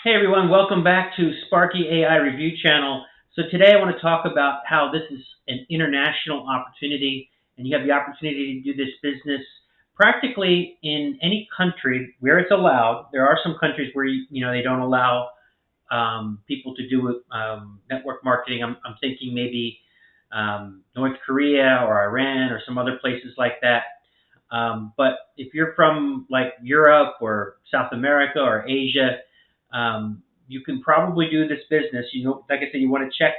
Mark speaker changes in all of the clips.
Speaker 1: Hey everyone, welcome back to Sparky AI Review Channel. So today I want to talk about how this is an international opportunity and you have the opportunity to do this business practically in any country where it's allowed. There are some countries where they don't allow people to do network marketing. I'm thinking maybe North Korea or Iran or some other places like that. But if you're from like Europe or South America or Asia, you can probably do this business. Like I said, you want to check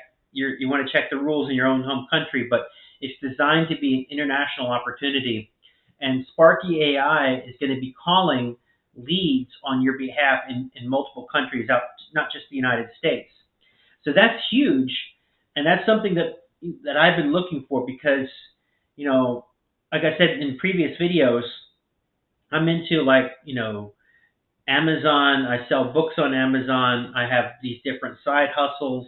Speaker 1: the rules in your own home country, but it's designed to be an international opportunity. And Sparky AI is going to be calling leads on your behalf in multiple countries, not just the United States. So that's huge, and that's something that I've been looking for because, like I said in previous videos, I'm into Amazon. I sell books on Amazon. I have these different side hustles.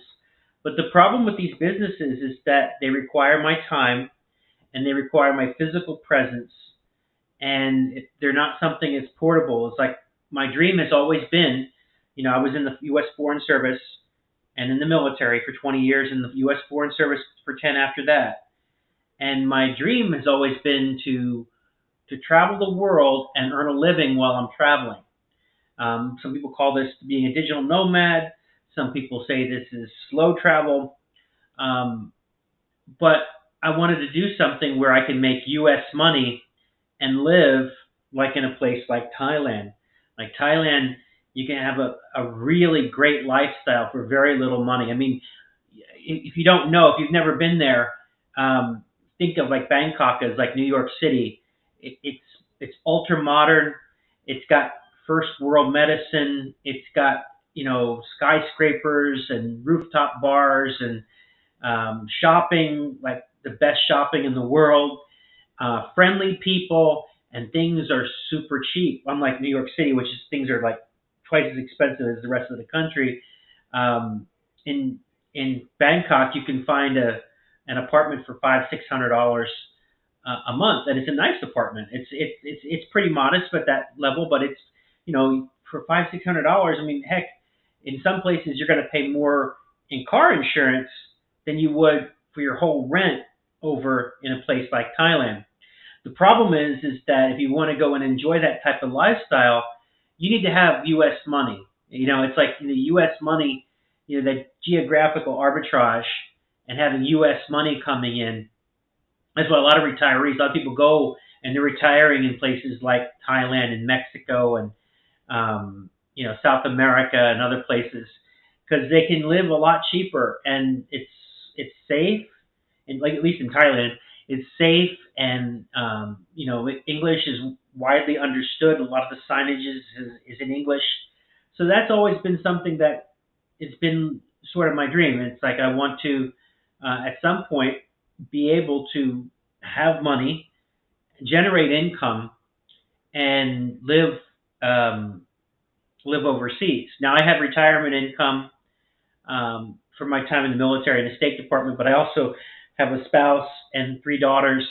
Speaker 1: But the problem with these businesses is that they require my time and they require my physical presence. And they're not something that's portable. It's like my dream has always been, I was in the U.S. Foreign Service and in the military for 20 years, in the U.S. Foreign Service for 10 after that. And my dream has always been to travel the world and earn a living while I'm traveling. Some people call this being a digital nomad. Some people say this is slow travel. Um, but I wanted to do something where I can make U.S. money and live like in a place like Thailand. Like Thailand, you can have a really great lifestyle for very little money. I mean, if you don't know, if you've never been there, think of like Bangkok as like New York City. It's ultra modern. It's got first world medicine. It's got skyscrapers and rooftop bars and shopping, like the best shopping in the world. Friendly people, and things are super cheap. Unlike New York City, which is things are like twice as expensive as the rest of the country. Um, in Bangkok, you can find an apartment for $500-600 a month, and it's a nice apartment. It's pretty modest at that level, but it's for $500-600. I mean, heck, in some places you're going to pay more in car insurance than you would for your whole rent over in a place like Thailand. The problem is that if you want to go and enjoy that type of lifestyle, you need to have U.S. money. It's like the U.S. money, that geographical arbitrage and having U.S. money coming in. That's why a lot of retirees, a lot of people go and they're retiring in places like Thailand and Mexico and South America and other places because they can live a lot cheaper and it's safe. And like at least in Thailand, it's safe and English is widely understood. A lot of the signage is in English, so that's always been something that it's been sort of my dream. It's like I want to at some point be able to have money, generate income, and live overseas. Now I have retirement income from my time in the military and the State Department, but I also have a spouse and 3 daughters,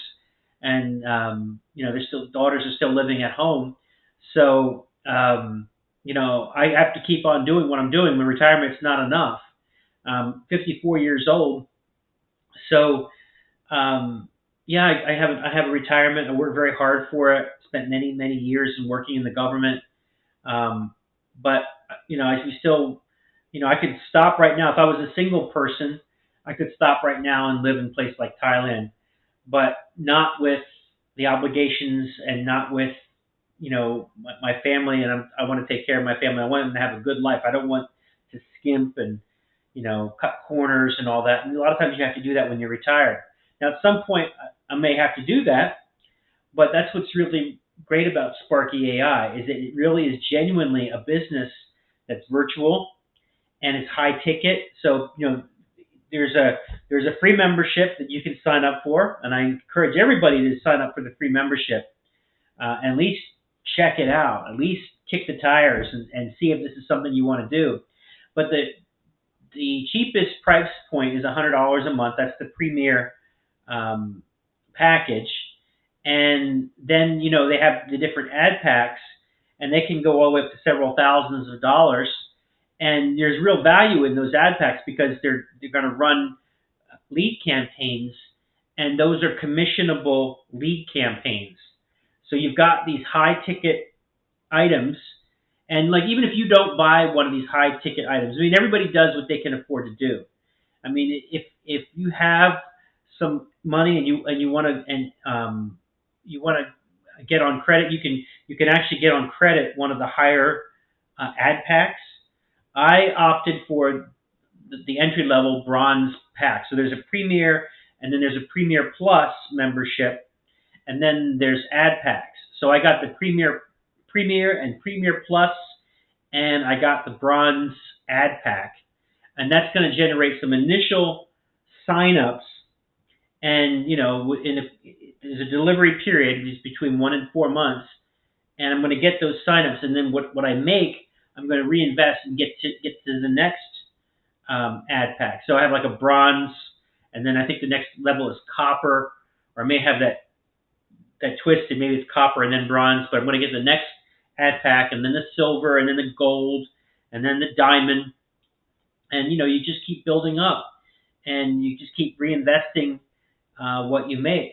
Speaker 1: and daughters are still living at home. So I have to keep on doing what I'm doing. My retirement's not enough. 54 years old, so I have a retirement. I work very hard for it. Spent many years in working in the government, but I could stop right now if I was a single person. I could stop right now and live in a place like Thailand, but not with the obligations and not with my family. And I want to take care of my family. I want them to have a good life. I don't want to skimp and cut corners and all that. And a lot of times you have to do that when you're retired. Now, at some point, I may have to do that, but that's what's really great about Sparky AI is that it really is genuinely a business that's virtual and it's high ticket. So there's a free membership that you can sign up for, and I encourage everybody to sign up for the free membership. At least check it out. At least kick the tires and see if this is something you want to do. But the cheapest price point is $100 a month. That's the premier package. And then, they have the different ad packs, and they can go all the way up to several thousands of dollars. and there's real value in those ad packs because they're going to run lead campaigns, and those are commissionable lead campaigns. So you've got these high ticket items, and like even if you don't buy one of these high ticket items, I mean everybody does what they can afford to do. I mean if you have some money and you want to you want to get on credit, you can actually get on credit one of the higher ad packs. I opted for the entry level bronze pack. So there's a premier, and then there's a premier plus membership, and then there's ad packs. So I got the premier and premier plus, and I got the bronze ad pack, and that's going to generate some initial signups. And there's a delivery period is between 1 and 4 months, and I'm going to get those signups, and then what I make, I'm going to reinvest and get to the next ad pack. So I have like a bronze, and then I think the next level is copper, or I may have that twisted. Maybe it's copper and then bronze, but I'm going to get the next ad pack, and then the silver, and then the gold, and then the diamond, and you just keep building up, and you just keep reinvesting what you make.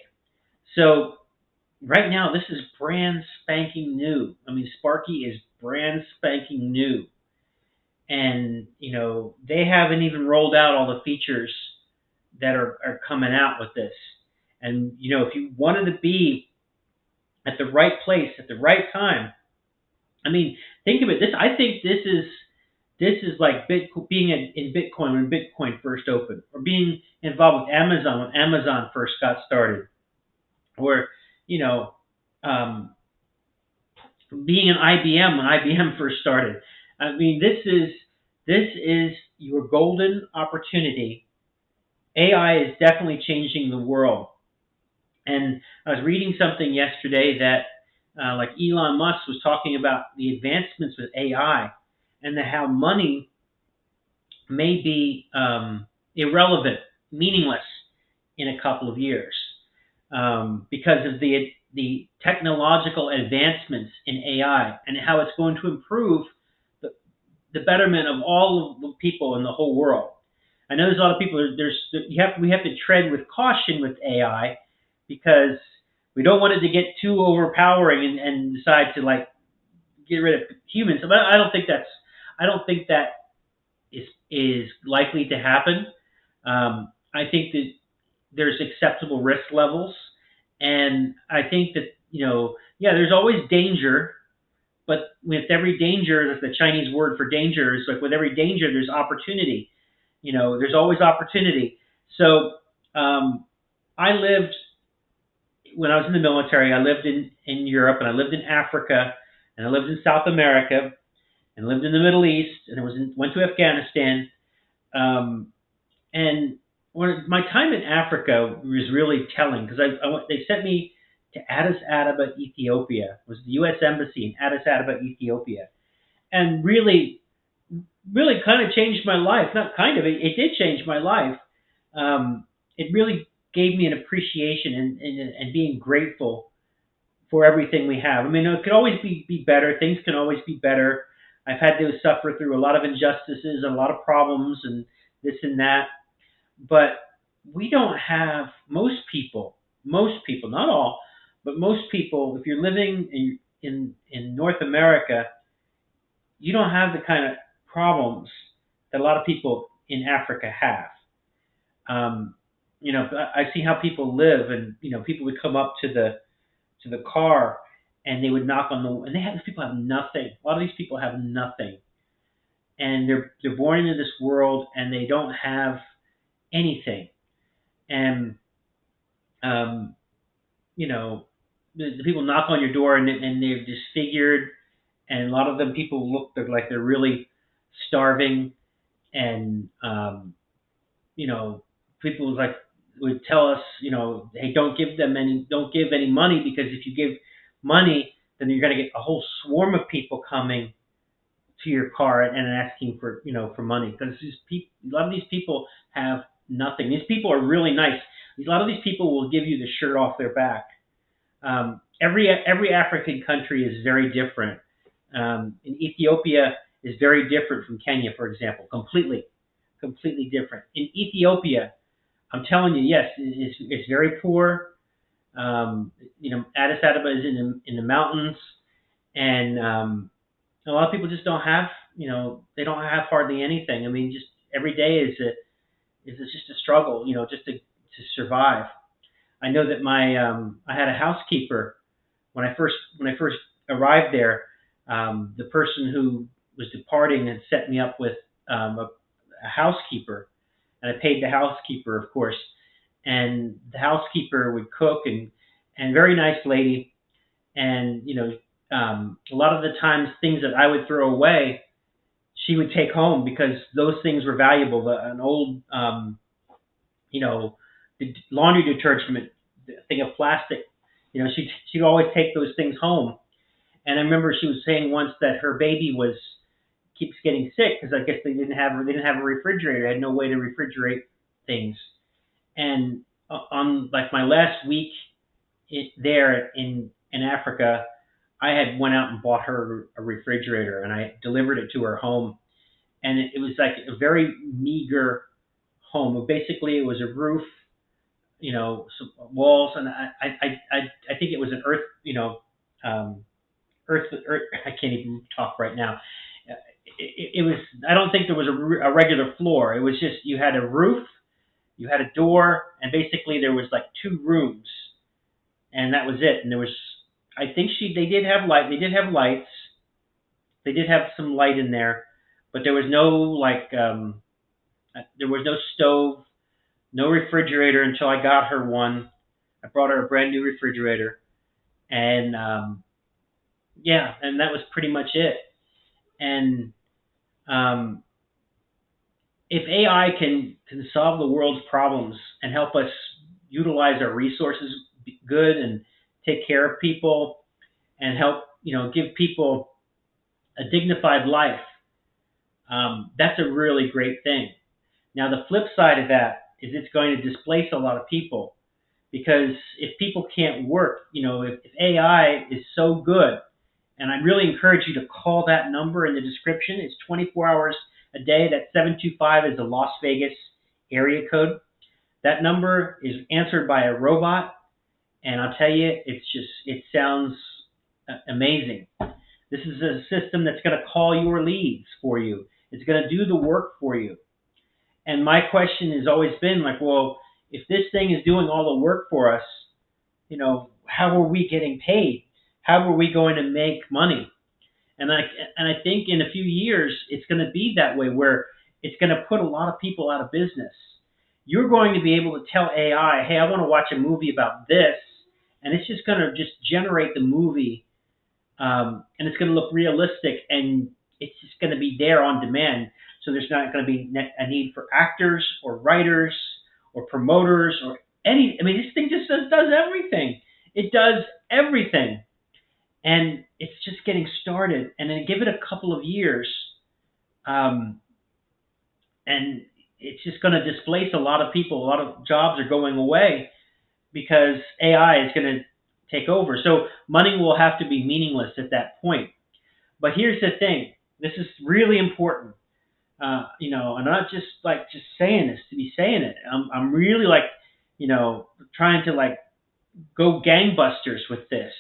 Speaker 1: So right now, this is brand spanking new. I mean, Sparky is brand spanking new, and they haven't even rolled out all the features that are coming out with this. And if you wanted to be at the right place at the right time, I mean, think of it. I think this is like being in Bitcoin when Bitcoin first opened, or being involved with Amazon when Amazon first got started, or you know, um, being an IBM when IBM first started. I mean, this is your golden opportunity. AI is definitely changing the world. And I was reading something yesterday that, like Elon Musk was talking about the advancements with AI, and how money may be irrelevant, meaningless in a couple of years, because of the technological advancements in AI, and how it's going to improve the, the betterment of all of the people in the whole world. I know there's a lot of people. We have to tread with caution with AI, because we don't want it to get too overpowering and decide to like get rid of humans. But I don't think that is likely to happen. I think that there's acceptable risk levels, and I think that yeah, there's always danger, but with every danger, that's the Chinese word for danger, is like with every danger, there's opportunity. There's always opportunity. So I lived when I was in the military. I lived in Europe, and I lived in Africa, and I lived in South America, and lived in the Middle East, and went to Afghanistan. Um, and my time in Africa was really telling, because they sent me to Addis Ababa, Ethiopia. It was the U.S. Embassy in Addis Ababa, Ethiopia, and really kind of changed my life. Not kind of, it did change my life. It really gave me an appreciation and being grateful for everything we have. I mean, it could always be better. Things can always be better. I've had to suffer through a lot of injustices and a lot of problems and this and that. But we don't have, most people, not all, but most people, if you're living in North America, you don't have the kind of problems that a lot of people in Africa have. Um, I see how people live, and people would come up to the car, and they would knock on and these people have nothing. A lot of these people have nothing, and they're born into this world, and they don't have anything. And um, the people knock on your door, and they're disfigured, and a lot of them people like they're really starving, and people like would tell us, hey, don't give any money, because if you give money, then you're going to get a whole swarm of people coming to your car and asking for money, because a lot of these people have nothing. These people are really nice. A lot of these people will give you the shirt off their back. Every African country is very different. In Ethiopia, is very different from Kenya, for example. Completely different. In Ethiopia, I'm telling you, yes, it's very poor. Addis Ababa is in the mountains, and a lot of people just don't have, they don't have hardly anything. I mean, just every day is just a struggle, just to survive. I know that I had a housekeeper when I first arrived there. The person who was departing had set me up with a housekeeper, and I paid the housekeeper, of course. And the housekeeper would cook, and very nice lady. And a lot of the times things that I would throw away, she would take home because those things were valuable. An old you know the laundry detergent thing of plastic. She'd always take those things home. And I remember she was saying once that her baby was keeps getting sick because I guess they didn't have a refrigerator. They had no way to refrigerate things. And on like my last week there in Africa, I had went out and bought her a refrigerator, and I delivered it to her home. And it was like a very meager home. Basically, it was a roof, some walls, and I think it was an earth, um, earth. I can't even talk right now. It was. I don't think there was a regular floor. It was just you had a roof, you had a door, and basically there was like two rooms, and that was it. And there was, I think they did have light. They did have lights. They did have some light in there, but there was no there was no stove, no refrigerator until I got her one. I brought her a brand new refrigerator, and yeah, and that was pretty much it. And um, if AI can solve the world's problems and help us utilize our resources good and take care of people and help give people a dignified life, that's a really great thing. Now the flip side of that is it's going to displace a lot of people because if people can't work, if AI is so good, and I really encourage you to call that number in the description. It's 24 hours a day. That 725 is the Las Vegas area code. That number is answered by a robot, and I'll tell you, it sounds amazing. This is a system that's going to call your leads for you. It's going to do the work for you. And my question has always been like, well, if this thing is doing all the work for us, how are we getting paid? How are we going to make money? And I think in a few years it's going to be that way where it's going to put a lot of people out of business. You're going to be able to tell AI, hey, I want to watch a movie about this, and it's just going to just generate the movie, and it's going to look realistic, and it's just going to be there on demand. So there's not going to be a need for actors or writers or promoters or any. I mean, this thing just does everything. It does everything, and it's just getting started. And then give it a couple of years, um, and it's just going to displace a lot of people. A lot of jobs are going away because AI is going to take over. So money will have to be meaningless at that point. But here's the thing: this is really important. I'm not just saying this to be saying it. I'm really trying to go gangbusters with this,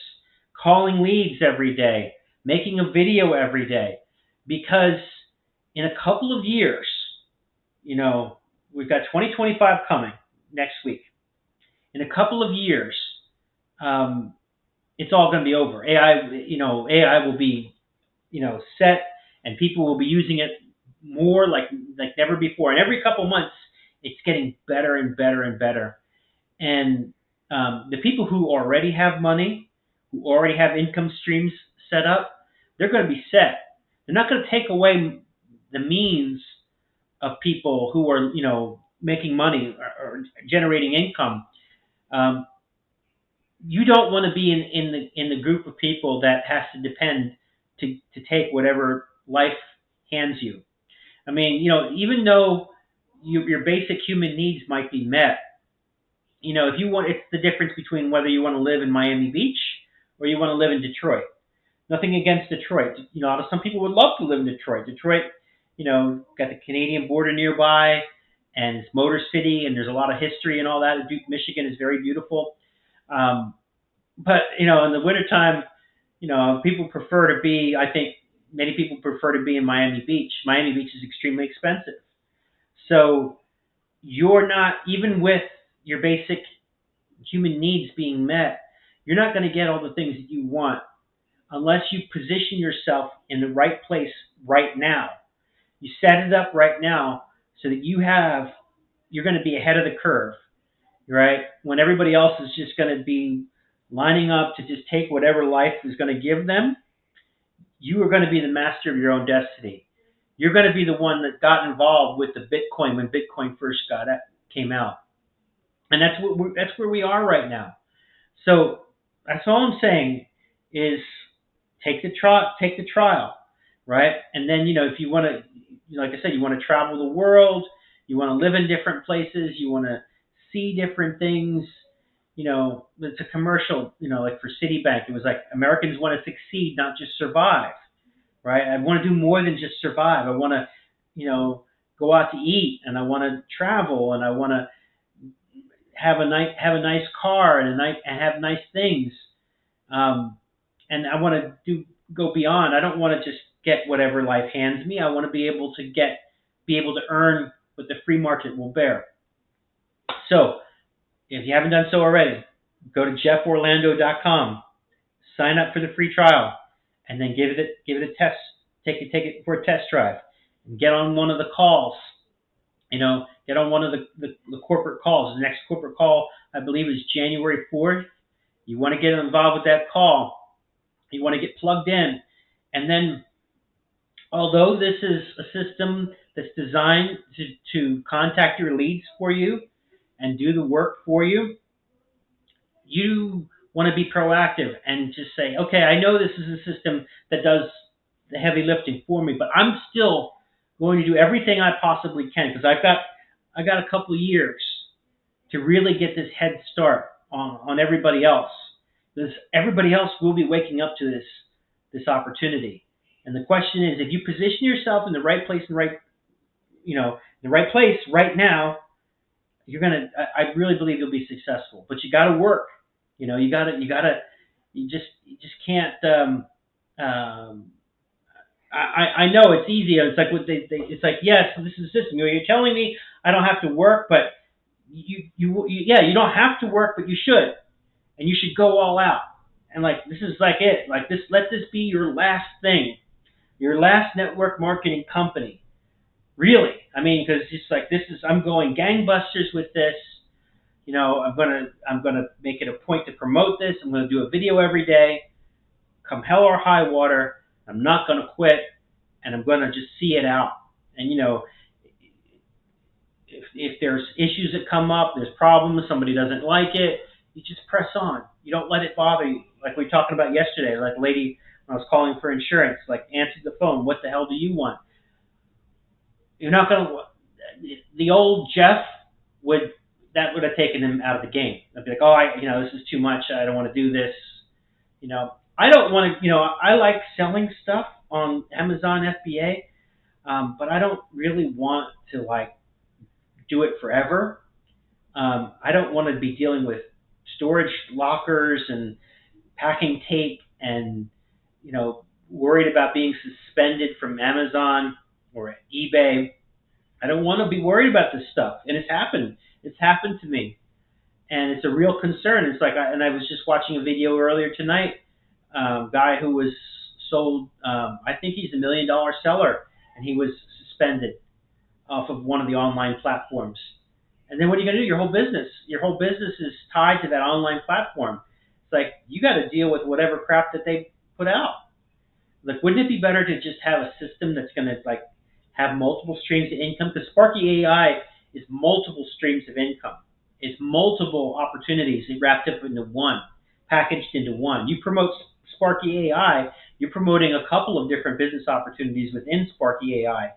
Speaker 1: calling leads every day, making a video every day, because in a couple of years, we've got 2025 coming next week. In a couple of years, um, it's all going to be over. AI will be, set, and people will be using it more like never before. And every couple months, it's getting better and better and better. And the people who already have money, who already have income streams set up, they're going to be set. They're not going to take away the means of people who are, making money or generating income. Um, you don't want to be in the group of people that has to depend to take whatever life hands you. I mean, even though your basic human needs might be met, if you want, it's the difference between whether you want to live in Miami Beach or you want to live in Detroit. Nothing against Detroit. Some people would love to live in Detroit. Detroit, got the Canadian border nearby, and it's Motor City, and there's a lot of history and all that. Michigan is very beautiful. Um, but in the wintertime, people prefer to be. I think many people prefer to be in Miami Beach. Miami Beach is extremely expensive, so you're not, even with your basic human needs being met, you're not going to get all the things that you want unless you position yourself in the right place right now. You set it up right now so that you're going to be ahead of the curve, right? When everybody else is just going to be lining up to just take whatever life is going to give them, you are going to be the master of your own destiny. You're going to be the one that got involved with the Bitcoin when Bitcoin first came out, and that's where we are right now. So that's all I'm saying is take the trial, right? And then if you want to, like I said, you want to travel the world, you want to live in different places, you want to see different things. It's a commercial. Like for Citibank, it was like Americans want to succeed, not just survive, right? I want to do more than just survive. I want to, go out to eat, and I want to travel, and I want to have a nice car and have nice things. Um, and I want to go beyond. I don't want to just get whatever life hands me. I want to be able to earn what the free market will bear. So if you haven't done so already, go to jefforlando.com, sign up for the free trial, and then give it a test. Take it for a test drive, and get on one of the calls. Get on one of the corporate calls. The next corporate call, I believe, is January 4th. You want to get involved with that call. You want to get plugged in. And then, although this is a system that's designed to contact your leads for you and do the work for you, you want to be proactive and just say, okay, I know this is a system that does the heavy lifting for me, but I'm still going to do everything I possibly can, because I got a couple of years to really get this head start on everybody else. Because everybody else will be waking up to this opportunity. And the question is, if you position yourself in the right place, the right place right now, I really believe you'll be successful. But you got to work. You just can't. I know it's easy. It's like it's like, yes, this is a system. You're telling me I don't have to work, but you don't have to work, but you should, and you should go all out. And like, this is like it. Like this, let this be your last thing, your last network marketing company. Really, I mean, because it's like, I'm going gangbusters with this. I'm gonna make it a point to promote this. I'm gonna do a video every day, come hell or high water. I'm not gonna quit, and I'm gonna just see it out. And if there's issues that come up, there's problems, somebody doesn't like it, you just press on. You don't let it bother you. Like we were talking about yesterday, like a lady, when I was calling for insurance, like answered the phone, what the hell do you want? You're not going to, the old Jeff that would have taken him out of the game. I'd be like, oh, this is too much. I don't want to do this. I don't want to, I like selling stuff on Amazon FBA, but I don't really want to like do it forever. I don't want to be dealing with storage lockers and packing tape and, worried about being suspended from Amazon or eBay. I don't want to be worried about this stuff. And it's happened. It's happened to me. And it's a real concern. It's like, I was just watching a video earlier tonight, guy who was sold, I think he's $1 million seller, and he was suspended off of one of the online platforms. And then what are you going to do? Your whole business is tied to that online platform. It's like, you got to deal with whatever crap that they put out. Like, wouldn't it be better to just have a system that's going to like have multiple streams of income? Because Sparky AI is multiple streams of income. It's multiple opportunities wrapped up into one, packaged into one. You promote Sparky AI, you're promoting a couple of different business opportunities within Sparky AI.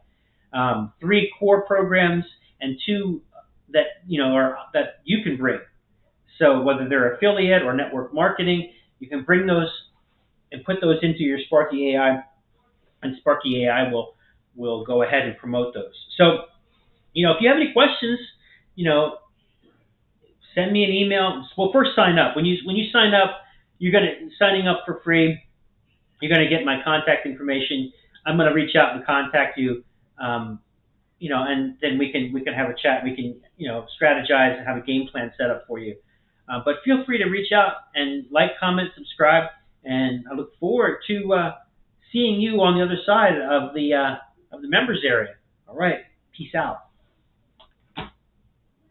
Speaker 1: 3 core programs and 2 that that you can bring. So whether they're affiliate or network marketing, you can bring those and put those into your Sparky AI, and Sparky AI will go ahead and promote those. So, if you have any questions, you know, send me an email. Well, first sign up. When you sign up, signing up for free. You're gonna get my contact information. I'm gonna reach out and contact you. Um, and then we can have a chat. We can strategize and have a game plan set up for you. But feel free to reach out and like, comment, subscribe, and I look forward to seeing you on the other side of the members area. All right, peace out.